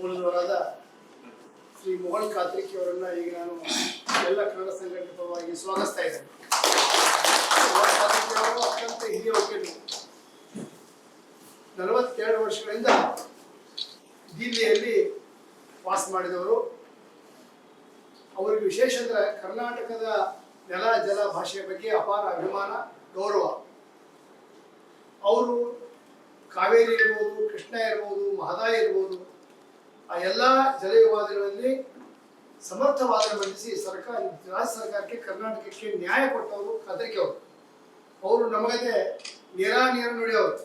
ಮೂಲದವರಾದ ಶ್ರೀ ಮೋಹನ್ ಕಾತ್ರಿಕಿ ಅವರನ್ನ ಈಗ ನಾನು ಎಲ್ಲ ಕನ್ನಡ ಸಂಘಟನೆ ಪರವಾಗಿ ಸ್ವಾಗತಿಸ್ತಾ ಇದ್ದೇನೆ. ಮೋಹನ್ ಕಾತ್ರಿಕಿ ಅವರು ಅತ್ಯಂತ ಹಿರಿಯ ವಕೀಲರು. 42 ವರ್ಷಗಳಿಂದ ದಿಲ್ಲಿಯಲ್ಲಿ ವಾಸ ಮಾಡಿದವರು. ಅವರಿಗೆ ವಿಶೇಷ ಅಂದರೆ ಕರ್ನಾಟಕದ ನೆಲ ಜಲ ಭಾಷೆಯ ಬಗ್ಗೆ ಅಪಾರ ಅಭಿಮಾನ, ಗೌರವ. ಅವರು ಕಾವೇರಿ ಇರ್ಬೋದು, ಕೃಷ್ಣ ಇರ್ಬೋದು, ಮಹದಾಯಿ ಇರ್ಬೋದು, ಆ ಎಲ್ಲ ಜಲ ವಿವಾದಗಳಲ್ಲಿ ಸಮರ್ಥ ವಾದ ಮಂಡಿಸಿ ರಾಜ್ಯ ಸರ್ಕಾರಕ್ಕೆ, ಕರ್ನಾಟಕಕ್ಕೆ ನ್ಯಾಯ ಕೊಟ್ಟವರು ಕಾತ್ರಿಕಿ ಅವರು. ಅವರು ನಮಗದೆ ನೇರ ನುಡಿಯವರು.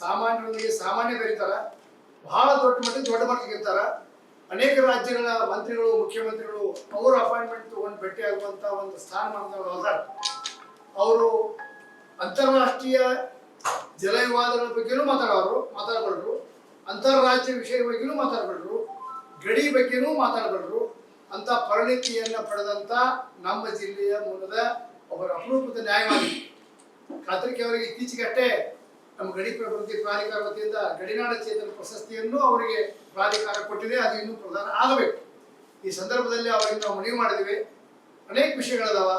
ಸಾಮಾನ್ಯರೊಂದಿಗೆ ಸಾಮಾನ್ಯ ಬೆರೀತಾರ, ಬಹಳ ದೊಡ್ಡ ಮಟ್ಟಿಗೆ ಇರ್ತಾರ. ಅನೇಕ ರಾಜ್ಯಗಳ ಮಂತ್ರಿಗಳು, ಮುಖ್ಯಮಂತ್ರಿಗಳು ಅವರು ಅಪಾಯಿಂಟ್ಮೆಂಟ್ ತಗೊಂಡು ಭೇಟಿ ಆಗುವಂತ ಒಂದು ಸ್ಥಾನಮಾನದವರು ಅದಾರ. ಅವರು ಅಂತಾರಾಷ್ಟ್ರೀಯ ಜಲ ವಿವಾದಗಳ ಬಗ್ಗೆನೂ ಮಾತಾಡಬಲ್ಲರು, ಅಂತಾರಾಜ್ಯ ವಿಷಯದ ಬಗ್ಗೆನೂ ಮಾತಾಡಬಲ್ಲರು, ಗಡಿ ಬಗ್ಗೆನೂ ಮಾತಾಡಬಲ್ಲರು. ಅಂತ ಪರಿಣಿತಿಯನ್ನ ಪಡೆದಂತ ನಮ್ಮ ಜಿಲ್ಲೆಯ ಮೂಲದ ಒಬ್ಬರ ಅಪರೂಪದ ನ್ಯಾಯವಾದಿ ಕಾತ್ರಿಕಿ ಅವರಿಗೆ ಇತ್ತೀಚೆಗಷ್ಟೇ ನಮ್ಮ ಗಡಿ ಪ್ರವೃತ್ತಿ ಪ್ರಾಧಿಕಾರ ವತಿಯಿಂದ ಗಡಿನಾಡ ಚೇತನ ಪ್ರಶಸ್ತಿಯನ್ನು ಅವರಿಗೆ ಪ್ರಾಧಿಕಾರ ಕೊಟ್ಟಿದೆ. ಅದು ಇನ್ನೂ ಪ್ರದಾನ ಆಗಬೇಕು. ಈ ಸಂದರ್ಭದಲ್ಲಿ ಅವರಿಗೆ ನಾವು ಮನವಿ ಮಾಡಿದ್ದೀವಿ. ಅನೇಕ ವಿಷಯಗಳದಾವ.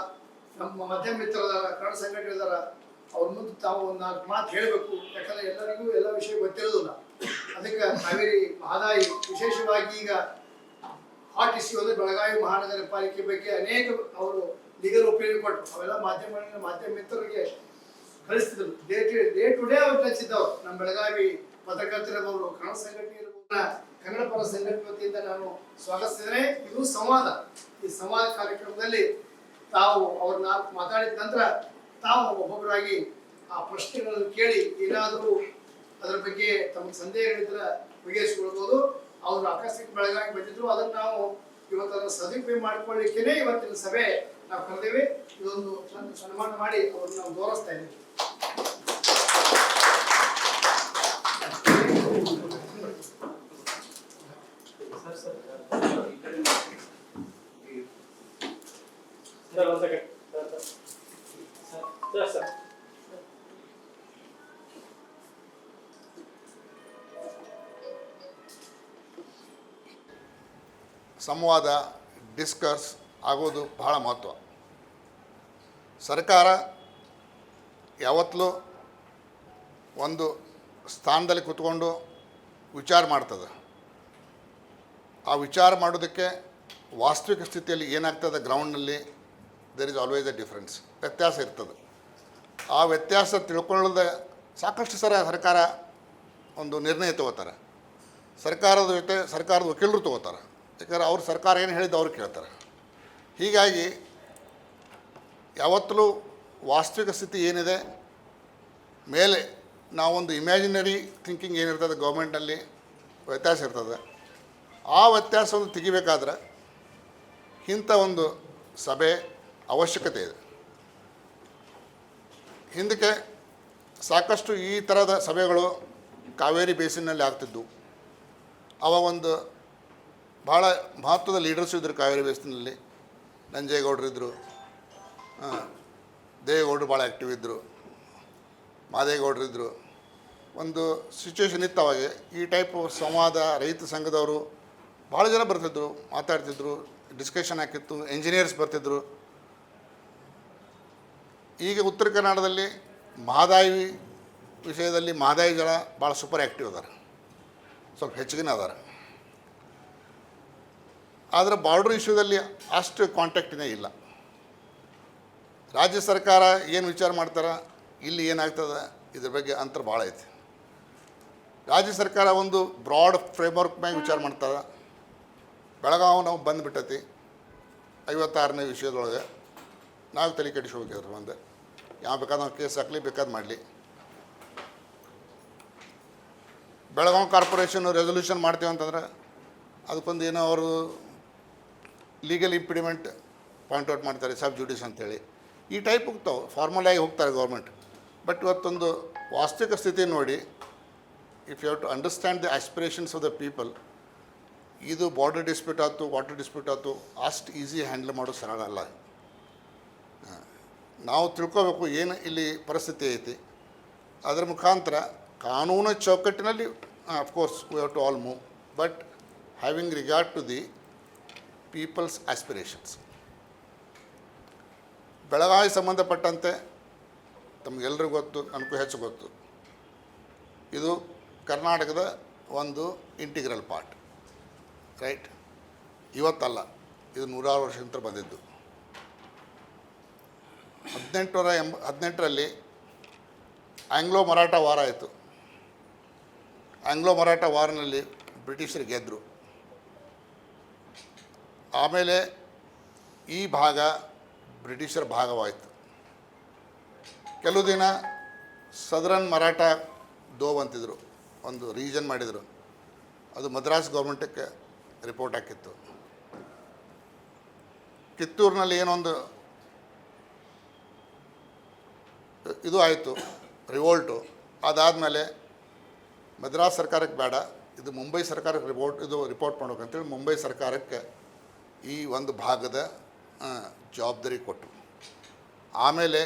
ನಮ್ಮ ಮಧ್ಯಮ ಮಿತ್ರದಾರ, ಕನ್ನಡ ಸಂಘಟನೆದಾರ, ಅವ್ರ ಮುಂದೆ ತಾವು ಒಂದು 4 ಮಾತು ಹೇಳಬೇಕು. ಯಾಕಂದ್ರೆ ಎಲ್ಲರಿಗೂ ಎಲ್ಲ ವಿಷಯ ಗೊತ್ತಿರೋದಿಲ್ಲ. ಅದಕ್ಕೆ ಕಾವೇರಿ, ಮಹದಾಯಿ, ವಿಶೇಷವಾಗಿ ಈಗ ಹಾಟ್ ಇಶ್ಯೂ ಅಂದರೆ ಬೆಳಗಾವಿ ಮಹಾನಗರ ಪಾಲಿಕೆ ಬಗ್ಗೆ ಅನೇಕ ಅವರು ಲೀಗಲ್ ಒಪಿನಿಯನ್ ಕೊಟ್ಟರು. ಅವೆಲ್ಲ ಮಾಧ್ಯಮ ಮಿತ್ರರಿಗೆ ಕಳಿಸ್ತಿದ್ರು. ಡೇ ಟು ಡೇ ಅವ್ರು ಕಳಿಸಿದ್ದವ್ರು. ನಮ್ಮ ಬೆಳಗಾವಿ ಪತ್ರಕರ್ತರಿರ್ಬೋದು, ಕನ್ನಡ ಸಂಘಟನೆ ಇರ್ಬೋದು, ಕನ್ನಡ ಪರ ಸಂಘಟನೆ ವತಿಯಿಂದ ನಾನು ಸ್ವಾಗತಿಸಿದರೆ. ಇದು ಸಂವಾದ. ಈ ಸಂವಾದ ಕಾರ್ಯಕ್ರಮದಲ್ಲಿ ತಾವು ಅವ್ರ 4 ಮಾತಾಡಿದ ನಂತರ ತಾವು ಒಬ್ಬೊಬ್ಬರಾಗಿ ಆ ಪ್ರಶ್ನೆಗಳನ್ನು ಕೇಳಿ ಏನಾದರೂ ಅದರ ಬಗ್ಗೆ ತಮಗೆ ಸಂದೇಹಗಳಿದ್ರೆ ಬಗೆಹರಿಸಿಕೊಳ್ಬೋದು. ಅವರು ಆಕಸ್ಮಿಕ ಬೆಳಗಾಗಿ ಬಂದಿದ್ರು. ಅದನ್ನು ನಾವು ಇವತ್ತು ಸದುಪಯೋಗ ಮಾಡಿಕೊಳ್ಳಿಕ್ಕೇನೆ ಇವತ್ತಿನ ಸಭೆ ನಾವು ಕರೆದೇವೆ. ಇದೊಂದು ಸನ್ಮಾನ ಮಾಡಿ ಅವ್ರನ್ನ ನಾವು ಗೌರವಿಸ್ತಾ ಇದ್ದೀವಿ. ಸಂವಾದ, ಡಿಸ್ಕಸ್ ಆಗೋದು ಬಹಳ ಮಹತ್ವ. ಸರ್ಕಾರ ಯಾವತ್ತಲೂ ಒಂದು ಸ್ಥಾನದಲ್ಲಿ ಕೂತ್ಕೊಂಡು ವಿಚಾರ ಮಾಡ್ತದೆ. ಆ ವಿಚಾರ ಮಾಡೋದಕ್ಕೆ ವಾಸ್ತವಿಕ ಸ್ಥಿತಿಯಲ್ಲಿ ಏನಾಗ್ತದೆ ಗ್ರೌಂಡ್ನಲ್ಲಿ there is always a difference, ವ್ಯತ್ಯಾಸ ಇರ್ತದೆ. ಆ ವ್ಯತ್ಯಾಸ ತಿಳ್ಕೊಳ್ಳೋದ ಸಾಕಷ್ಟು ಸರ್ಕಾರ ಒಂದು ನಿರ್ಣಯ ತಗೋತಾರೆ. ಸರ್ಕಾರದ ಜೊತೆ ಸರ್ಕಾರದ ವಕೀಲರು ತಗೋತಾರೆ. ಯಾಕಂದ್ರೆ ಅವ್ರು ಸರ್ಕಾರ ಏನು ಹೇಳಿದ್ದು ಅವ್ರು ಕೇಳ್ತಾರೆ. ಹೀಗಾಗಿ ಯಾವತ್ತಲೂ ವಾಸ್ತವಿಕ ಸ್ಥಿತಿ ಏನಿದೆ ಮೇಲೆ ನಾವೊಂದು ಇಮ್ಯಾಜಿನರಿ ಥಿಂಕಿಂಗ್ ಏನಿರ್ತದೆ ಗೌರ್ಮೆಂಟ್ನಲ್ಲಿ ವ್ಯತ್ಯಾಸ ಇರ್ತದೆ. ಆ ವ್ಯತ್ಯಾಸವನ್ನು ತೆಗಿಬೇಕಾದ್ರೆ ಇಂಥ ಒಂದು ಸಭೆ ಅವಶ್ಯಕತೆ ಇದೆ. ಹಿಂದಕ್ಕೆ ಸಾಕಷ್ಟು ಈ ಥರದ ಸಭೆಗಳು ಕಾವೇರಿ ಬೇಸಿನ್ನಲ್ಲಿ ಆಗ್ತಿದ್ದು. ಅವಾಗ ಒಂದು ಭಾಳ ಮಹತ್ವದ ಲೀಡರ್ಸ್ ಇದ್ದರು ಕಾವೇರಿ ಬೇಸಿನಲ್ಲಿ. ನಂಜೇಗೌಡರಿದ್ದರು, ದೇವೇಗೌಡರು ಭಾಳ ಆ್ಯಕ್ಟಿವ್ ಇದ್ದರು, ಮಾದೇಗೌಡರಿದ್ದರು. ಒಂದು ಸಿಚುವೇಶನ್ ಇತ್ತು ಅವಾಗ. ಈ ಟೈಪ್ ಸಂವಾದ ರೈತ ಸಂಘದವರು ಭಾಳ ಜನ ಬರ್ತಿದ್ರು, ಮಾತಾಡ್ತಿದ್ರು, ಡಿಸ್ಕಷನ್ ಹಾಕಿತ್ತು, ಇಂಜಿನಿಯರ್ಸ್ ಬರ್ತಿದ್ರು. ಈಗ ಉತ್ತರ ಕನ್ನಡದಲ್ಲಿ ಮಹದಾಯಿ ವಿಷಯದಲ್ಲಿ ಮಹದಾಯಿ ಜನ ಭಾಳ ಸೂಪರ್ ಆ್ಯಕ್ಟಿವ್ ಅದಾರ, ಸ್ವಲ್ಪ ಹೆಚ್ಚಿಗೆ ಅದಾರ. ಆದರೆ ಬಾರ್ಡ್ರ್ ಇಶ್ಯೂದಲ್ಲಿ ಅಷ್ಟು ಕಾಂಟ್ಯಾಕ್ಟಿನೇ ಇಲ್ಲ. ರಾಜ್ಯ ಸರ್ಕಾರ ಏನು ವಿಚಾರ ಮಾಡ್ತಾರೆ, ಇಲ್ಲಿ ಏನಾಗ್ತದೆ, ಇದ್ರ ಬಗ್ಗೆ ಅಂತರ ಭಾಳ ಐತಿ. ರಾಜ್ಯ ಸರ್ಕಾರ ಒಂದು ಬ್ರಾಡ್ ಫ್ರೇಮ್ವರ್ಕ್ ಮ್ಯಾಗ ವಿಚಾರ ಮಾಡ್ತಾರೆ. ಬೆಳಗಾವಿ ನಾವು ಬಂದುಬಿಟ್ಟತಿ 56ನೇ ವಿಷಯದೊಳಗೆ ನಾವು ತಲೆ ಕೆಡಿಸ್ಕೋಬೇಕಿದ್ರು. ಒಂದು ಯಾವ ಬೇಕಾದ್ರೆ ನಾವು ಕೇಸ್ ಹಾಕಲಿ, ಬೇಕಾದ್ರೆ ಮಾಡಲಿ. ಬೆಳಗಾವಿ ಕಾರ್ಪೊರೇಷನ್ನು ರೆಸೊಲ್ಯೂಷನ್ ಮಾಡ್ತೀವಿ ಅಂತಂದ್ರೆ ಅದಕ್ಕೊಂದು ಏನೋ ಅವರು ಲೀಗಲ್ ಇಂಪಿಡಿಮೆಂಟ್ ಪಾಯಿಂಟ್ ಔಟ್ ಮಾಡ್ತಾರೆ, ಸಬ್ ಜುಡಿಸ್ ಅಂತೇಳಿ. ಈ ಟೈಪ್ ಹೋಗ್ತಾವೆ, ಫಾರ್ಮಲ್ ಆಗಿ ಹೋಗ್ತಾರೆ ಗೌರ್ಮೆಂಟ್. ಬಟ್ ಇವತ್ತೊಂದು ವಾಸ್ತವಿಕ ಸ್ಥಿತಿ ನೋಡಿ, if you have to understand the aspirations of the people, ಇದು ಬಾರ್ಡರ್ ಡಿಸ್ಪ್ಯೂಟ್ ಆಯ್ತು, ವಾಟರ್ ಡಿಸ್ಪ್ಯೂಟ್ ಆಯ್ತು, ಅಷ್ಟು ಈಸಿ ಹ್ಯಾಂಡಲ್ ಮಾಡೋದು ಸರಳ ಅಲ್ಲ. ನಾವು ತಿಳ್ಕೋಬೇಕು ಏನು ಇಲ್ಲಿ ಪರಿಸ್ಥಿತಿ ಐತಿ. ಅದರ ಮುಖಾಂತರ ಕಾನೂನು ಚೌಕಟ್ಟಿನಲ್ಲಿ of course we have to all move. But having regard to the people's aspirations. Belagavi ಸಂಬಂಧಪಟ್ಟಂತೆ ತಮಗೆಲ್ಲರಿಗೂ ಗೊತ್ತು, ನನಗೂ ಹೆಚ್ಚು ಗೊತ್ತು, ಇದು ಕರ್ನಾಟಕದ ಒಂದು ಇಂಟಿಗ್ರಲ್ ಪಾರ್ಟ್, ರೈಟ್? ಇವತ್ತಲ್ಲ, ಇದು 100 ವರ್ಷದಿಂದ ಬಂದಿದ್ದು. 1818ರಲ್ಲಿ ಆಂಗ್ಲೋ ಮರಾಠ ವಾರ ಆಯಿತು. ಆಂಗ್ಲೋ ಮರಾಠ ವಾರ್ನಲ್ಲಿ ಬ್ರಿಟಿಷರು ಗೆದ್ದರು. ಆಮೇಲೆ ಈ ಭಾಗ ಬ್ರಿಟಿಷರ ಭಾಗವಾಯಿತು. ಕೆಲವು ದಿನ ಸದರನ್ ಮರಾಠ ದೋವ್ ಅಂತಿದ್ರು, ಒಂದು ರೀಜನ್ ಮಾಡಿದರು. ಅದು ಮದ್ರಾಸ್ ಗೌರ್ಮೆಂಟಕ್ಕೆ ರಿಪೋರ್ಟ್ ಹಾಕಿತ್ತು. ಕಿತ್ತೂರಿನಲ್ಲಿ ಏನೊಂದು ಇದು ಆಯಿತು, ರಿವೋಲ್ಟು. ಅದಾದಮೇಲೆ ಮದ್ರಾಸ್ ಸರ್ಕಾರಕ್ಕೆ ಬೇಡ, ಇದು ಮುಂಬೈ ಸರ್ಕಾರಕ್ಕೆ ರಿಪೋರ್ಟ್ ಮಾಡ್ಬೇಕಂತೇಳಿ ಮುಂಬೈ ಸರ್ಕಾರಕ್ಕೆ ಈ ಒಂದು ಭಾಗದ ಜವಾಬ್ದಾರಿ ಕೊಟ್ಟರು. ಆಮೇಲೆ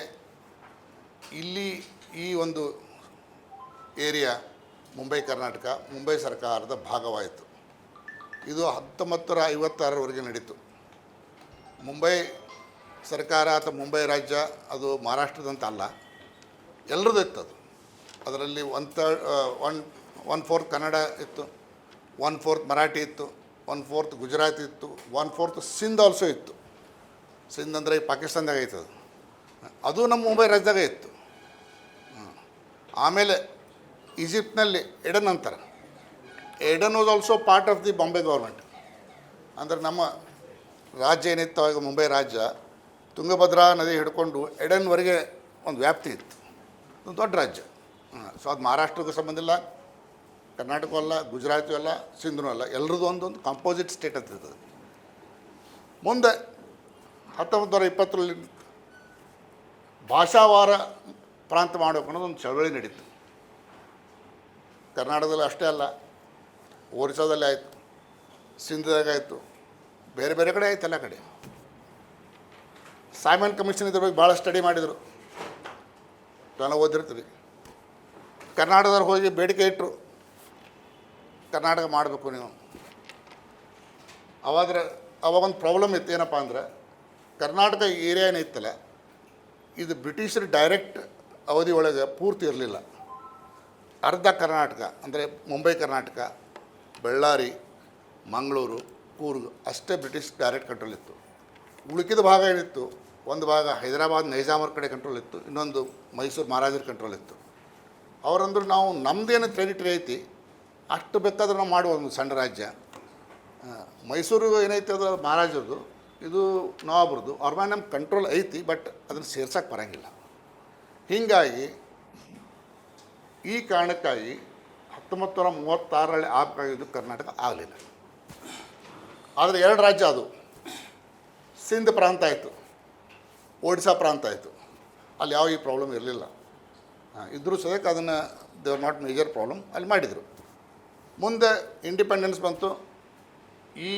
ಇಲ್ಲಿ ಈ ಒಂದು ಏರಿಯಾ ಮುಂಬೈ ಕರ್ನಾಟಕ ಮುಂಬೈ ಸರ್ಕಾರದ ಭಾಗವಾಯಿತು. ಇದು 1956ರವರೆಗೆ ನಡೀತು. ಮುಂಬೈ ಸರ್ಕಾರ ಅಥವಾ ಮುಂಬೈ ರಾಜ್ಯ ಅದು ಮಹಾರಾಷ್ಟ್ರದಂತ ಅಲ್ಲ, ಎಲ್ಲರದ್ದು ಇತ್ತು. ಅದರಲ್ಲಿ 1/4 ಕನ್ನಡ ಇತ್ತು, 1/4 ಮರಾಠಿ ಇತ್ತು, 1/4 ಗುಜರಾತಿ ಇತ್ತು, 1/4 ಸಿಂಧ್ ಆಲ್ಸೋ ಇತ್ತು. ಸಿಂಧ್ ಅಂದರೆ ಪಾಕಿಸ್ತಾನದಾಗ ಐತದು, ಅದು ನಮ್ಮ ಮುಂಬೈ ರಾಜ್ಯದಾಗ ಇತ್ತು. ಆಮೇಲೆ ಈಜಿಪ್ಟ್ನಲ್ಲಿ ಎಡನ್ ಅಂತಾರೆ. Aden was also part of the Bombay government. ಅಂದರೆ ನಮ್ಮ ರಾಜ್ಯ ಏನಿತ್ತು ಆವಾಗ ಮುಂಬೈ ರಾಜ್ಯ, ತುಂಗಭದ್ರಾ ನದಿ ಹಿಡ್ಕೊಂಡು ಎಡನ್ವರೆಗೆ ಒಂದು ವ್ಯಾಪ್ತಿ ಇತ್ತು, ಒಂದು ದೊಡ್ಡ ರಾಜ್ಯ. ಸೊ ಅದು ಮಹಾರಾಷ್ಟ್ರಕ್ಕೂ ಸಂಬಂಧ ಇಲ್ಲ, ಕರ್ನಾಟಕವೂ ಅಲ್ಲ, ಗುಜರಾತು ಅಲ್ಲ, ಸಿಂಧೂ ಅಲ್ಲ, ಎಲ್ಲರದ್ದು ಒಂದೊಂದು ಕಾಂಪೋಸಿಟ್ ಸ್ಟೇಟ್ ಅಂತ ಇರ್ತದೆ. ಮುಂದೆ 1920ರಲ್ಲಿ ಭಾಷಾವಾರ ಪ್ರಾಂತ ಮಾಡಬೇಕು ಅನ್ನೋದು ಒಂದು ಚಳವಳಿ ನಡೀತು. ಕರ್ನಾಟಕದಲ್ಲಿ ಅಷ್ಟೇ ಅಲ್ಲ, ಒರಿಸ್ಸಾದಲ್ಲಿ ಆಯಿತು, ಸಿಂಧದಾಗ ಆಯಿತು, ಬೇರೆ ಬೇರೆ ಕಡೆ ಆಯ್ತು, ಎಲ್ಲ ಕಡೆ. ಸೈಮನ್ ಕಮಿಷನ್ ಇದ್ರ ಬಗ್ಗೆ ಭಾಳ ಸ್ಟಡಿ ಮಾಡಿದರು, ನಾನು ಓದಿರ್ತೀವಿ. ಕರ್ನಾಟಕದವ್ರು ಹೋಗಿ ಬೇಡಿಕೆ ಇಟ್ಟರು, ಕರ್ನಾಟಕ ಮಾಡಬೇಕು ನೀವು. ಅವಾಗೊಂದು ಪ್ರಾಬ್ಲಮ್ ಇತ್ತು. ಏನಪ್ಪ ಅಂದ್ರೆ ಕರ್ನಾಟಕ ಏರಿಯಾ ಏನಿತ್ತಲ್ಲ, ಇದು ಬ್ರಿಟಿಷರು ಡೈರೆಕ್ಟ್ ಅವಧಿ ಒಳಗೆ ಪೂರ್ತಿ ಇರಲಿಲ್ಲ. ಅರ್ಧ ಕರ್ನಾಟಕ ಅಂದರೆ ಮುಂಬೈ ಕರ್ನಾಟಕ, ಬಳ್ಳಾರಿ, ಮಂಗಳೂರು, ಕೂರ್ಗ್ ಅಷ್ಟೇ ಬ್ರಿಟಿಷ್ ಡೈರೆಕ್ಟ್ ಕಂಟ್ರೋಲ್ ಇತ್ತು. ಉಳುಕಿದ ಭಾಗ ಏನಿತ್ತು, ಒಂದು ಭಾಗ ಹೈದರಾಬಾದ್ ನೈಜಾಮರ ಕಡೆ ಕಂಟ್ರೋಲ್ ಇತ್ತು, ಇನ್ನೊಂದು ಮೈಸೂರು ಮಹಾರಾಜರ ಕಂಟ್ರೋಲ್ ಇತ್ತು. ಅವರಂದ್ರೆ ನಾವು ನಮ್ಮದೇನು ಟೆರಿಟರಿ ಐತಿ ಅಷ್ಟು ಬೇಕಾದ್ರೆ ನಾವು ಮಾಡುವ ಒಂದು ಸಣ್ಣ ರಾಜ್ಯ. ಮೈಸೂರು ಏನೈತೆ ಅದು ಮಹಾರಾಜರದು, ಇದು ನವಾಬ್ರದ್ದು. ಅವ್ರ ಮೇಲೆ ನಮ್ಮ ಕಂಟ್ರೋಲ್ ಐತಿ, ಬಟ್ ಅದನ್ನು ಸೇರ್ಸೋಕ್ಕೆ ಬರೋಂಗಿಲ್ಲ. ಹೀಗಾಗಿ ಈ ಕಾರಣಕ್ಕಾಗಿ 1936ರಲ್ಲಿ ಆಗಬೇಕಾಗಿದ್ದು ಕರ್ನಾಟಕ ಆಗಲಿಲ್ಲ. ಆದರೆ 2 ರಾಜ್ಯ ಅದು, ಸಿಂಧ್ ಪ್ರಾಂತ ಆಯಿತು, ಒಡಿಶಾ ಪ್ರಾಂತ ಆಯಿತು. ಅಲ್ಲಿ ಯಾವ ಈ ಪ್ರಾಬ್ಲಮ್ ಇರಲಿಲ್ಲ. ಇದ್ರೂ ಸದ್ಯಕ್ಕೆ ಅದನ್ನು they are not major problem, ಅಲ್ಲಿ ಮಾಡಿದರು. ಮುಂದೆ ಇಂಡಿಪೆಂಡೆನ್ಸ್ ಬಂತು. ಈ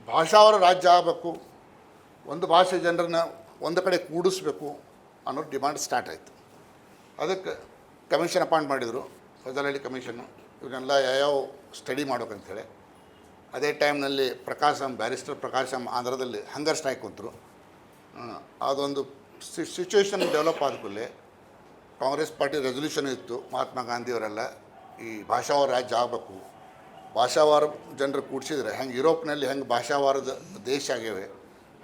ಭಾಷಾವರ ರಾಜ್ಯ ಆಗಬೇಕು, ಒಂದು ಭಾಷೆ ಜನರನ್ನ ಒಂದು ಕಡೆ ಕೂಡಿಸ್ಬೇಕು ಅನ್ನೋ ಡಿಮಾಂಡ್ ಸ್ಟಾರ್ಟ್ ಆಯಿತು. ಅದಕ್ಕೆ ಕಮಿಷನ್ ಅಪಾಯಿಂಟ್ ಮಾಡಿದರು, ಫಜಲ್ ಕಮಿಷನ್ನು. ಇವನ್ನೆಲ್ಲ ಯಾವ್ಯಾವ ಸ್ಟಡಿ ಮಾಡ್ಬೇಕಂತೇಳಿ. ಅದೇ ಟೈಮ್ನಲ್ಲಿ ಬ್ಯಾರಿಸ್ಟರ್ ಪ್ರಕಾಶಮ್ ಆಂಧ್ರದಲ್ಲಿ ಹಂಗರ್ ಸ್ಟ್ರೈಕ್ ಕುಂತರು. ಅದೊಂದು ಸಿಚುವೇಶನ್ ಡೆವಲಪ್ ಆದ ಕೂಡಲೇ ಕಾಂಗ್ರೆಸ್ ಪಾರ್ಟಿ ರೆಸೊಲ್ಯೂಷನ್ ಇತ್ತು, ಮಹಾತ್ಮ ಗಾಂಧಿಯವರೆಲ್ಲ ಈ ಭಾಷಾವಾರ ರಾಜ್ಯ ಆಗಬೇಕು, ಭಾಷಾವಾರ ಜನರು ಕೂಡಿಸಿದ್ರೆ ಹೆಂಗೆ ಯುರೋಪ್ನಲ್ಲಿ ಹೆಂಗೆ ಭಾಷಾವಾರದ ದೇಶ ಆಗ್ಯಾವೆ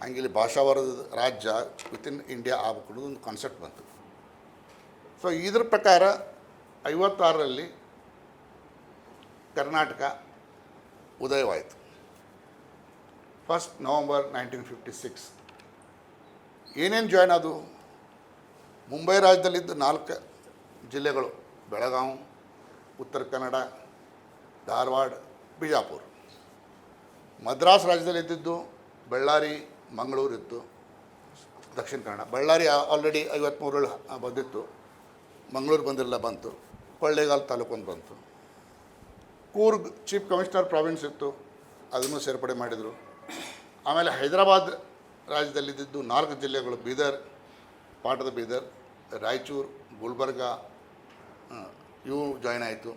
ಹಂಗೆ ಇಲ್ಲಿ ಭಾಷಾವಾರದ ರಾಜ್ಯ ವಿತಿನ್ ಇಂಡಿಯಾ ಆಗಬೇಕು ಅನ್ನೋದು ಒಂದು ಕಾನ್ಸೆಪ್ಟ್ ಬಂತು. ಸೊ ಇದ್ರ ಪ್ರಕಾರ 56ರಲ್ಲಿ ಕರ್ನಾಟಕ ಉದಯವಾಯಿತು. 1 ನವಂಬರ್ 1956 ಏನೇನು ಜಾಯ್ನ್ ಅದು? ಮುಂಬೈ ರಾಜ್ಯದಲ್ಲಿದ್ದ 4 ಜಿಲ್ಲೆಗಳು: ಬೆಳಗಾವಿ, ಉತ್ತರ ಕನ್ನಡ, ಧಾರವಾಡ, ಬಿಜಾಪುರ. ಮದ್ರಾಸ್ ರಾಜ್ಯದಲ್ಲಿದ್ದಿದ್ದು ಬಳ್ಳಾರಿ, ಮಂಗಳೂರು ಇತ್ತು, ದಕ್ಷಿಣ ಕನ್ನಡ. ಬಳ್ಳಾರಿ ಆಲ್ರೆಡಿ 53ರಲ್ಲಿ ಬಂದಿತ್ತು, ಮಂಗಳೂರು ಬಂದಿರಲಿಲ್ಲ, ಬಂತು. ಕೊಳ್ಳೇಗಾಲ ತಾಲೂಕು ಒಂದು ಬಂತು. ಕೂರ್ಗ್ ಚೀಫ್ ಕಮಿಷನರ್ ಪ್ರಾವಿನ್ಸ್ ಇತ್ತು, ಅದನ್ನು ಸೇರ್ಪಡೆ ಮಾಡಿದರು. ಆಮೇಲೆ ಹೈದರಾಬಾದ್ ರಾಜ್ಯದಲ್ಲಿದ್ದಿದ್ದು 4 ಜಿಲ್ಲೆಗಳು: ಬೀದರ್, ಪಾಟದ ಬೀದರ್, ರಾಯಚೂರು, ಗುಲ್ಬರ್ಗ, ಇವು ಜಾಯ್ನ್ ಆಯಿತು.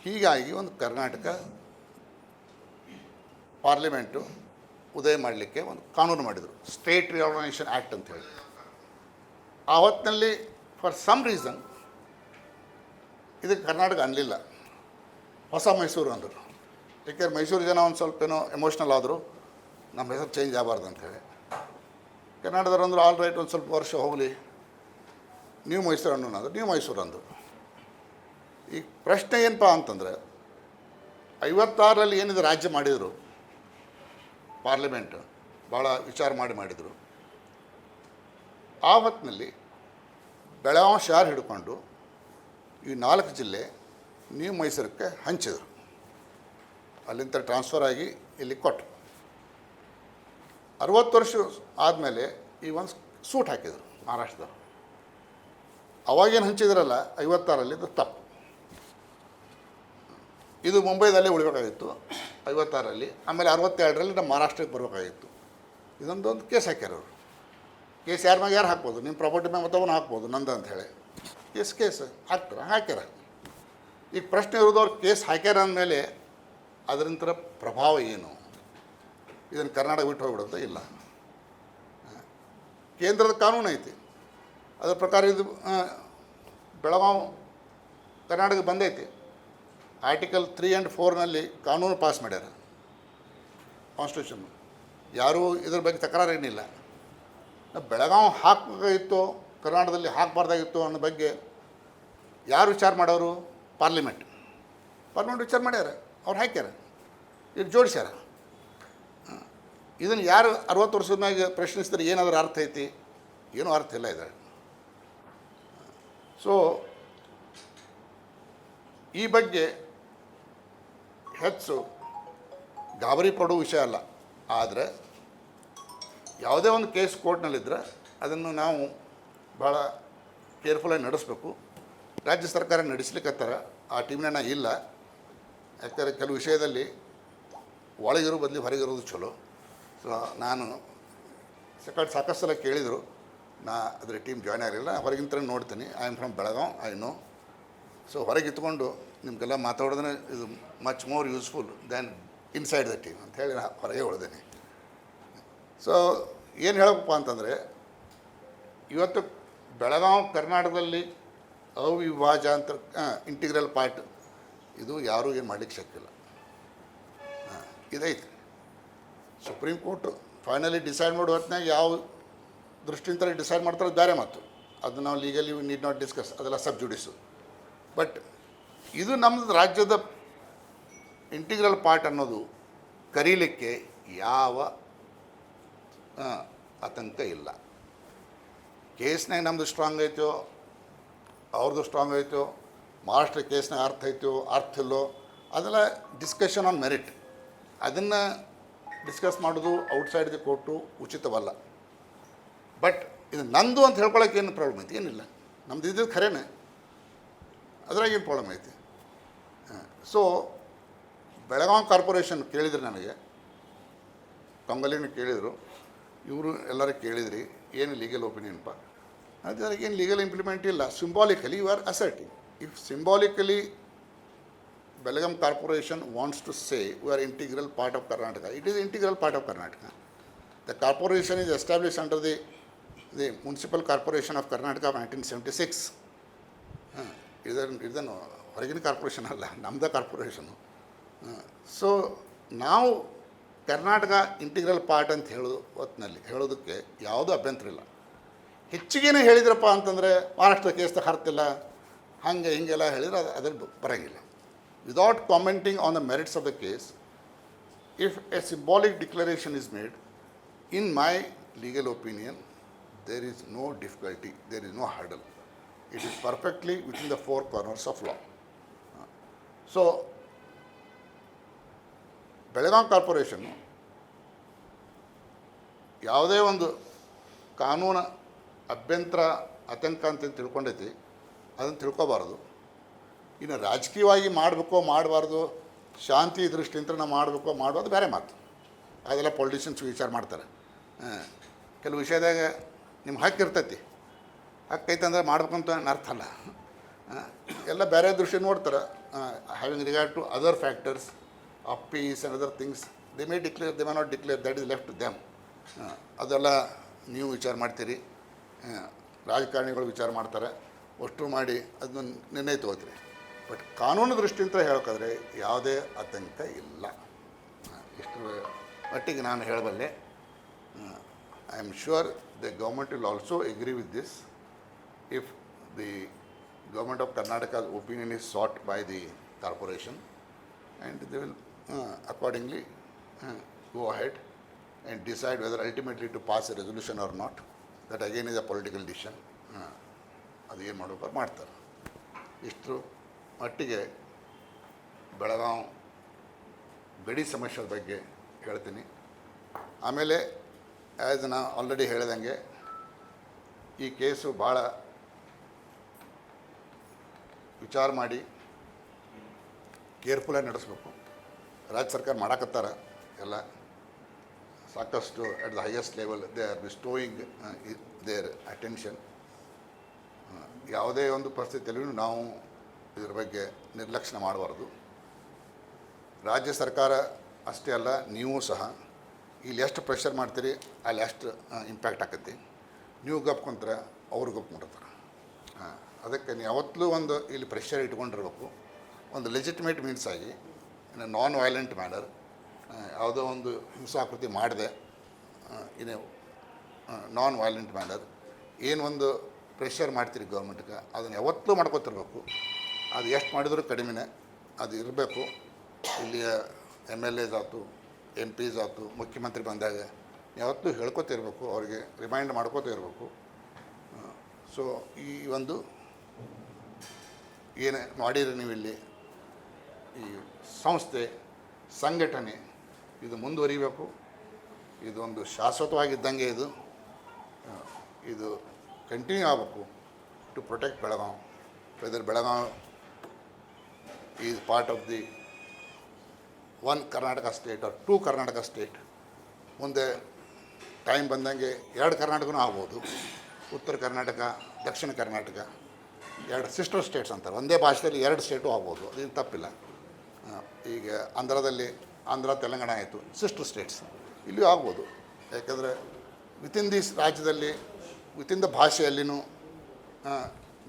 ಹೀಗಾಗಿ ಒಂದು ಕರ್ನಾಟಕ ಪಾರ್ಲಿಮೆಂಟು ಉದಯ ಮಾಡಲಿಕ್ಕೆ ಒಂದು ಕಾನೂನು ಮಾಡಿದರು, ಸ್ಟೇಟ್ ರಿಆರ್ಗನೈಸೇಷನ್ ಆ್ಯಕ್ಟ್ ಅಂತ ಹೇಳಿ. ಆ ಹೊತ್ತಿನಲ್ಲಿ ಫಾರ್ ಸಮ್ ರೀಸನ್ ಇದಕ್ಕೆ ಕರ್ನಾಟಕ ಅನ್ನಲಿಲ್ಲ, ಹೊಸ ಮೈಸೂರು ಅಂದರು. ಏಕೆಂದರೆ ಮೈಸೂರು ಜನ ಒಂದು ಸ್ವಲ್ಪ ಏನೋ ಎಮೋಷ್ನಲ್ ಆದರು, ನಮ್ಮ ಹೆಸರು ಚೇಂಜ್ ಆಗಬಾರ್ದು ಅಂಥೇಳಿ. ಕರ್ನಾಟಕದವ್ರು ಅಂದರು ಆಲ್ ರೈಟ್, ಒಂದು ಸ್ವಲ್ಪ ವರ್ಷ ಹೋಗಲಿ, ನೀವು ಮೈಸೂರು ಅನ್ನೋಣ ಅಂದರು, ನೀವು ಮೈಸೂರು ಅಂದರು. ಈಗ ಪ್ರಶ್ನೆ ಏನಪ್ಪ ಅಂತಂದರೆ, 56ರಲ್ಲಿ ಏನಿದೆ ರಾಜ್ಯ ಮಾಡಿದರು, ಪಾರ್ಲಿಮೆಂಟ್ ಭಾಳ ವಿಚಾರ ಮಾಡಿದರು. ಆ ಹೊತ್ತಿನಲ್ಲಿ ಬೆಳಗಾವಿ ಶಹರ ಹಿಡ್ಕೊಂಡು ಈ 4 ಜಿಲ್ಲೆ ನೀವು ಮೈಸೂರಕ್ಕೆ ಹಂಚಿದರು. ಅಲ್ಲಿಂದ ಟ್ರಾನ್ಸ್ಫರ್ ಆಗಿ ಇಲ್ಲಿ ಕೊಟ್ಟರು. 60 ವರ್ಷ ಆದಮೇಲೆ ಈ ಒಂದು ಸೂಟ್ ಹಾಕಿದರು ಮಹಾರಾಷ್ಟ್ರದವರು. ಅವಾಗೇನು ಹಂಚಿದ್ರಲ್ಲ 56ರಲ್ಲಿ, ಇದು ತಪ್ಪು. ಇದು ಮುಂಬೈದಲ್ಲೇ ಉಳಿಬೇಕಾಗಿತ್ತು 56ರಲ್ಲಿ. ಆಮೇಲೆ 62ರಲ್ಲಿ ನಮ್ಮ ಮಹಾರಾಷ್ಟ್ರಕ್ಕೆ ಬರಬೇಕಾಗಿತ್ತು. ಇದೊಂದೊಂದು ಕೇಸ್ ಹಾಕ್ಯಾರ ಅವರು. ಕೇಸ್ ಯಾರ ಮ್ಯಾಗ ಯಾರು ಹಾಕ್ಬೋದು, ನಿಮ್ಮ ಪ್ರಾಪರ್ಟಿ ಮ್ಯಾಗ ಮತ್ತವನ್ನ ಹಾಕ್ಬೋದು, ನಂದು ಅಂಥೇಳಿ ಕೇಸ್ ಹಾಕ್ಯಾರ. ಈಗ ಪ್ರಶ್ನೆ ಇರೋದು, ಅವ್ರು ಕೇಸ್ ಹಾಕ್ಯಾರ ಅಂದಮೇಲೆ ಅದರಿಂದ ಪ್ರಭಾವ ಏನು? ಇದನ್ನು ಕರ್ನಾಟಕ ಬಿಟ್ಟು ಹೋಗ್ಬಿಡುತ್ತೆ? ಇಲ್ಲ, ಕೇಂದ್ರದ ಕಾನೂನು ಐತಿ, ಅದರ ಪ್ರಕಾರ ಇದು ಬೆಳಗಾವಿ ಕರ್ನಾಟಕ ಬಂದೈತಿ. ಆರ್ಟಿಕಲ್ 3 and 4ನಲ್ಲಿ ಕಾನೂನು ಪಾಸ್ ಮಾಡ್ಯಾರ, ಕಾನ್ಸ್ಟಿಟ್ಯೂಷನ್. ಯಾರೂ ಇದ್ರ ಬಗ್ಗೆ ತಕರಾರೇನಿಲ್ಲ. ಬೆಳಗಾವಿ ಹಾಕಬೇಕಾಗಿತ್ತು, ಕರ್ನಾಟಕದಲ್ಲಿ ಹಾಕಬಾರ್ದಾಗಿತ್ತು ಅನ್ನೋ ಬಗ್ಗೆ ಯಾರು ವಿಚಾರ ಮಾಡೋರು? ಪಾರ್ಲಿಮೆಂಟ್ ವಿಚಾರ ಮಾಡ್ಯಾರ, ಅವ್ರು ಹಾಕ್ಯಾರ, ಇದು ಜೋಡಿಸ್ಯಾರ. ಇದನ್ನು ಯಾರು 60 ವರ್ಷದ ಮ್ಯಾಗ ಪ್ರಶ್ನಿಸಿದ್ರೆ ಏನಾದರೂ ಅರ್ಥ ಐತಿ? ಏನೂ ಅರ್ಥ ಇಲ್ಲ ಇದೆ. ಸೊ ಈ ಬಗ್ಗೆ ಹೆಚ್ಚು ಗಾಬರಿ ಪಡೋ ವಿಷಯ ಅಲ್ಲ. ಆದರೆ ಯಾವುದೇ ಒಂದು ಕೇಸ್ ಕೋರ್ಟ್ನಲ್ಲಿದ್ದರೆ ಅದನ್ನು ನಾವು ಭಾಳ ಕೇರ್ಫುಲ್ಲಾಗಿ ನಡೆಸಬೇಕು. ರಾಜ್ಯ ಸರ್ಕಾರ ನಡೆಸ್ಲಿಕ್ಕತ್ತಾರ, ಆ ಟೀಮ್ನ ಇಲ್ಲ. ಯಾಕಂದರೆ ಕೆಲವು ವಿಷಯದಲ್ಲಿ ಒಳಗಿರೋ ಬದಲಿ ಹೊರಗಿರೋದು ಚಲೋ. ಸೊ ನಾನು ಸಾಕಷ್ಟು ಸಲ ಕೇಳಿದರು, ನಾ ಅದರ ಟೀಮ್ ಜಾಯ್ನ್ ಆಗಲಿಲ್ಲ. ಹೊರಗಿಂತ ನೋಡ್ತೀನಿ. I am from Belgaum, I know. So ಹೊರಗೆ ಇತ್ಕೊಂಡು ನಿಮಗೆಲ್ಲ ಮಾತಾಡೋದ್ರೆ ಇದು much more useful than inside the team ಅಂಥೇಳಿ ನಾನು ಹೊರಗೆ ಉಳಿದೇನೆ. ಸೊ ಏನು ಹೇಳಬೇಕಪ್ಪ ಅಂತಂದರೆ, ಇವತ್ತು ಬೆಳಗಾವಿ ಕರ್ನಾಟಕದಲ್ಲಿ ಅವಿಭಾಜ್ಯ ಅಂತ ಇಂಟಿಗ್ರಲ್ ಪಾರ್ಟ್ ಇದು ಯಾರೂ ಏನು ಮಾಡಲಿಕ್ಕೆ ಶಕ್ತಿಲ್ಲ. ಇದೈತಿ. ಸುಪ್ರೀಂ ಕೋರ್ಟ್ ಫೈನಲಿ ಡಿಸೈಡ್ ಮಾಡೋ ಹೊತ್ತಿನಾಗ ಯಾವ ದೃಷ್ಟಿಯಿಂದ ಡಿಸೈಡ್ ಮಾಡ್ತಾರೆ ಬೇರೆ ಮಾತು. ಅದು ನಾವು ಲೀಗಲಿ ನೀಡ್ ನಾಟ್ ಡಿಸ್ಕಸ್, ಅದೆಲ್ಲ ಸಬ್ ಜುಡಿಸು. ಬಟ್ ಇದು ನಮ್ಮದು ರಾಜ್ಯದ ಇಂಟಿಗ್ರಲ್ ಪಾರ್ಟ್ ಅನ್ನೋದು ಕರೀಲಿಕ್ಕೆ ಯಾವ ಆತಂಕ ಇಲ್ಲ. ಕೇಸ್ನಾಗ ನಮ್ಮದು ಸ್ಟ್ರಾಂಗ್ ಐತೋ, ಅವ್ರದ್ದು ಸ್ಟ್ರಾಂಗ್ ಐತೋ, ಮಹಾರಾಷ್ಟ್ರ ಕೇಸ್ನಾಗ ಅರ್ಥ ಐತೋ ಅರ್ಥ ಇಲ್ಲೋ, ಅದೆಲ್ಲ ಡಿಸ್ಕಷನ್ ಆನ್ ಮೆರಿಟ್. ಅದನ್ನು ಡಿಸ್ಕಸ್ ಮಾಡೋದು ಔಟ್ಸೈಡ್ ದಿ ಕೋರ್ಟು ಉಚಿತವಲ್ಲ. ಬಟ್ ಇದು ನಂದು ಅಂತ ಹೇಳ್ಕೊಳಕ್ಕೆ ಏನು ಪ್ರಾಬ್ಲಮ್ ಐತಿ? ಏನಿಲ್ಲ, ನಮ್ದು ಇದ್ದಿದ್ದು ಖರೇನೆ, ಅದ್ರಾಗ ಏನು ಪ್ರಾಬ್ಲಮ್ ಐತಿ? ಸೊ ಬೆಳಗಾವಿ ಕಾರ್ಪೊರೇಷನ್ ಕೇಳಿದ್ರು, ನನಗೆ ಕಂಗಲಿನ ಕೇಳಿದರು, ಇವರು ಎಲ್ಲರೂ ಕೇಳಿದ್ರಿ ಏನು ಲೀಗಲ್ ಒಪಿನಿಯನ್ಪ. ಅದಕ್ಕೆ ಏನು ಲೀಗಲ್ ಇಂಪ್ಲಿಮೆಂಟ್ ಇಲ್ಲ. Symbolically you are asserting. If symbolically Belgaum Corporation wants to say we are integral part of Karnataka. It is integral part of Karnataka. The corporation is established under the Municipal Corporation of Karnataka of 1976. ಇದನ್ನು ಹೊರಗಿನ corporation ಅಲ್ಲ, ನಮ್ಮದೇ corporation. So ನಾವು Karnataka integral part ಅಂತ ಹೇಳೋದಕ್ಕೆ ಯಾವುದೂ ಅಭ್ಯಂತರ ಇಲ್ಲ. ಹೆಚ್ಚಿಗೇನೆ ಹೇಳಿದ್ರಪ್ಪ ಅಂತಂದರೆ ಮಹಾರಾಷ್ಟ್ರ ಕೇಸ್ದಾಗ ಹರ್ತಿಲ್ಲ, ಹಾಗೆ ಹೀಗೆಲ್ಲ ಹೇಳಿದ್ರೆ ಅದ್ರಲ್ಲಿ ಬರೋಂಗಿಲ್ಲ. Without commenting on the merits of the case, if a symbolic declaration is made, in my legal opinion, there is no difficulty, there is no hurdle. It is perfectly within the four corners of law. So, Belagavi corporation ಯಾವುದೇ ಒಂದು ಕಾನೂನು ಅಭ್ಯಂತರ ಆತಂಕ ಅಂತ ತಿಳ್ಕೊಂಡೈತಿ, ಅದನ್ನು ತಿಳ್ಕೊಬಾರ್ದು. ಇನ್ನು ರಾಜಕೀಯವಾಗಿ ಮಾಡಬೇಕೋ ಮಾಡಬಾರ್ದು, ಶಾಂತಿ ದೃಷ್ಟಿಯಿಂದ ನಾವು ಮಾಡಬೇಕೋ ಮಾಡಬಾರ್ದು ಬೇರೆ ಮಾತು. ಅದೆಲ್ಲ ಪೊಲಿಟಿಷಿಯನ್ಸ್ ವಿಚಾರ ಮಾಡ್ತಾರೆ. ಕೆಲವು ವಿಷಯದಾಗ ನಿಮ್ಮ ಹಕ್ಕು ಇರ್ತೈತಿ, ಹಕ್ಕೈತೆ ಅಂದರೆ ಮಾಡ್ಬೇಕಂತ ಅರ್ಥ ಅಲ್ಲ. ಎಲ್ಲ ಬೇರೆ ದೃಷ್ಟಿ ನೋಡ್ತಾರೆ. Having regard to other factors of peace and other things, they may declare, they may not declare, that is left to them. ಅದೆಲ್ಲ ನೀವು ವಿಚಾರ ಮಾಡ್ತೀರಿ, ರಾಜಕಾರಣಿಗಳು ವಿಚಾರ ಮಾಡ್ತಾರೆ, ಅಷ್ಟು ಮಾಡಿ ಅದನ್ನ ನಿರ್ಣಯ ತಗೋತೀರಿ. ಬಟ್ ಕಾನೂನು ದೃಷ್ಟಿಯಿಂದ ಹೇಳೋಕ್ಕಾದ್ರೆ ಯಾವುದೇ ಆತಂಕ ಇಲ್ಲ. ಇಷ್ಟರ ಮಟ್ಟಿಗೆ ನಾನು ಹೇಳಬಲ್ಲೆ. I am sure the government will also agree with this if the government of Karnataka's opinion is sought by the corporation, and they will accordingly go ahead and decide whether ultimately to pass a resolution or not. That again is a political decision. ಅದು ಏನು ಮಾಡಬೇಕು ಮಾಡ್ತಾರೆ. ಇಷ್ಟು ಮಟ್ಟಿಗೆ ಬೆಳಗಾವಿ ಗಡಿ ಸಮಸ್ಯೆ ಬಗ್ಗೆ ಹೇಳ್ತೀನಿ. ಆಮೇಲೆ ಆ್ಯಸ್ ನಾ ಆಲ್ರೆಡಿ ಹೇಳಿದಂಗೆ ಈ ಕೇಸು ಭಾಳ ವಿಚಾರ ಮಾಡಿ ಕೇರ್ಫುಲ್ಲಾಗಿ ನಡೆಸಬೇಕು. ರಾಜ್ಯ ಸರ್ಕಾರ ಮಾಡಾಕತ್ತಾರ ಎಲ್ಲ ಸಾಕಷ್ಟು at the highest level they are bestowing their attention. ಯಾವುದೇ ಒಂದು ಪರಿಸ್ಥಿತಿಯಲ್ಲೂ ನಾವು ಇದ್ರ ಬಗ್ಗೆ ನಿರ್ಲಕ್ಷ್ಯ ಮಾಡಬಾರ್ದು. ರಾಜ್ಯ ಸರ್ಕಾರ ಅಷ್ಟೇ ಅಲ್ಲ, ನೀವು ಸಹ ಇಲ್ಲಿ ಎಷ್ಟು ಪ್ರೆಷರ್ ಮಾಡ್ತೀರಿ ಅಲ್ಲಿ ಎಷ್ಟು ಇಂಪ್ಯಾಕ್ಟ್ ಆಕೈತಿ. ನೀವು ಗಪ್ಕೊಂತಾರೆ, ಅವ್ರು ಗಪ್ಕೊಂಡಿರ್ತಾರೆ. ಅದಕ್ಕೆ ನೀವು ಯಾವತ್ತೂ ಒಂದು ಇಲ್ಲಿ ಪ್ರೆಷರ್ ಇಟ್ಕೊಂಡಿರ್ಬೇಕು. ಒಂದು ಲೆಜಿಟಿಮೇಟ್ ಮೀನ್ಸ್ ಆಗಿ ಇನ್ ನಾನ್ ವೈಲೆಂಟ್ ಮ್ಯಾನರ್, ಯಾವುದೋ ಒಂದು ಹಿಂಸಾಕೃತಿ ಮಾಡದೆ ಇನ್ನು ನಾನ್ ವೈಲೆಂಟ್ ಮ್ಯಾನರ್ ಏನು ಒಂದು ಪ್ರೆಷರ್ ಮಾಡ್ತೀರಿ ಗೌರ್ಮೆಂಟ್ಗೆ, ಅದನ್ನು ಯಾವತ್ತೂ ಮಾಡ್ಕೊತಿರ್ಬೇಕು. ಅದು ಎಷ್ಟು ಮಾಡಿದರೂ ಕಡಿಮೆನೇ ಅದು ಇರಬೇಕು. ಇಲ್ಲಿಯ MLAs ಆಯ್ತು, MPs ಆಯ್ತು, ಮುಖ್ಯಮಂತ್ರಿ ಬಂದಾಗ ಯಾವತ್ತೂ ಹೇಳ್ಕೊತಿರ್ಬೇಕು, ಅವ್ರಿಗೆ ರಿಮೈಂಡ್ ಮಾಡ್ಕೋತಾ ಇರಬೇಕು. ಸೊ ಈ ಒಂದು ಏನು ಮಾಡಿರಿ ನೀವು ಇಲ್ಲಿ ಈ ಸಂಸ್ಥೆ ಸಂಘಟನೆ ಇದು ಮುಂದುವರಿಬೇಕು. ಇದೊಂದು ಶಾಶ್ವತವಾಗಿದ್ದಂಗೆ ಇದು ಕಂಟಿನ್ಯೂ ಆಗಬೇಕು to protect Belagavi. Whether Belagavi is part of the one Karnataka state or two Karnataka state. ಮುಂದೆ ಟೈಮ್ ಬಂದಂಗೆ ಎರಡು ಕರ್ನಾಟಕನೂ ಆಗ್ಬೋದು. ಉತ್ತರ ಕರ್ನಾಟಕ, ದಕ್ಷಿಣ ಕರ್ನಾಟಕ, ಎರಡು ಸಿಸ್ಟರ್ ಸ್ಟೇಟ್ಸ್ ಅಂತಾರೆ. ಒಂದೇ ಭಾಷೆಯಲ್ಲಿ ಎರಡು ಸ್ಟೇಟು ಆಗ್ಬೋದು, ಅದೇನು ತಪ್ಪಿಲ್ಲ. ಈಗ ಆಂಧ್ರ ತೆಲಂಗಾಣ ಆಯಿತು, ಸಿಸ್ಟರ್ ಸ್ಟೇಟ್ಸ್ ಇಲ್ಲಿಯೂ ಆಗ್ಬೋದು. ಯಾಕಂದರೆ ವಿತಿನ್ ದಿಸ್ ರಾಜ್ಯದಲ್ಲಿ ವಿತಿನ್ ದ ಭಾಷೆಯಲ್ಲಿನೂ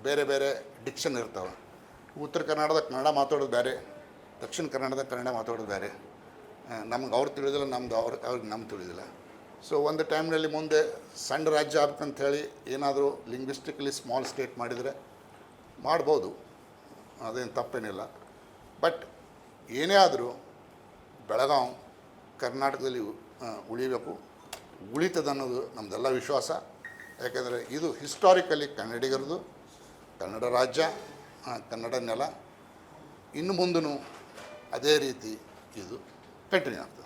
ಬೇರೆ ಬೇರೆ ಡಿಕ್ಷನ್ ಇರ್ತಾವೆ. ಉತ್ತರ ಕನ್ನಡದ ಕನ್ನಡ ಮಾತಾಡೋದು ಬೇರೆ, ದಕ್ಷಿಣ ಕನ್ನಡದ ಕನ್ನಡ ಮಾತಾಡೋದು ಬೇರೆ. ನಮ್ಗೆ ಅವ್ರು ತಿಳಿದಿಲ್ಲ, ಅವ್ರಿಗೆ ನಮ್ಗೆ ತಿಳಿದಿಲ್ಲ. ಸೊ ಒಂದು ಟೈಮ್ನಲ್ಲಿ ಮುಂದೆ ಸಣ್ಣ ರಾಜ್ಯ ಆಗ್ಬೇಕಂಥೇಳಿ ಏನಾದರೂ ಲಿಂಗ್ವಿಸ್ಟಿಕಲಿ ಸ್ಮಾಲ್ ಸ್ಟೇಟ್ ಮಾಡಿದರೆ ಮಾಡ್ಬೋದು, ಅದೇನು ತಪ್ಪೇನಿಲ್ಲ. ಬಟ್ ಏನೇ ಆದರೂ ಬೆಳಗಾವಿ ಕರ್ನಾಟಕದಲ್ಲಿ ಉಳಿಬೇಕು, ಉಳಿತದೆ ಅನ್ನೋದು ನಮ್ಮದೆಲ್ಲ ವಿಶ್ವಾಸ. ಯಾಕೆಂದರೆ ಇದು ಹಿಸ್ಟಾರಿಕಲಿ ಕನ್ನಡಿಗರದು, ಕನ್ನಡ ರಾಜ್ಯ, ಕನ್ನಡ ನೆಲ. ಇನ್ನು ಮುಂದೂ ಅದೇ ರೀತಿ ಇದು ಕಂಟಿನ್ಯೂ ಆಗ್ತದೆ.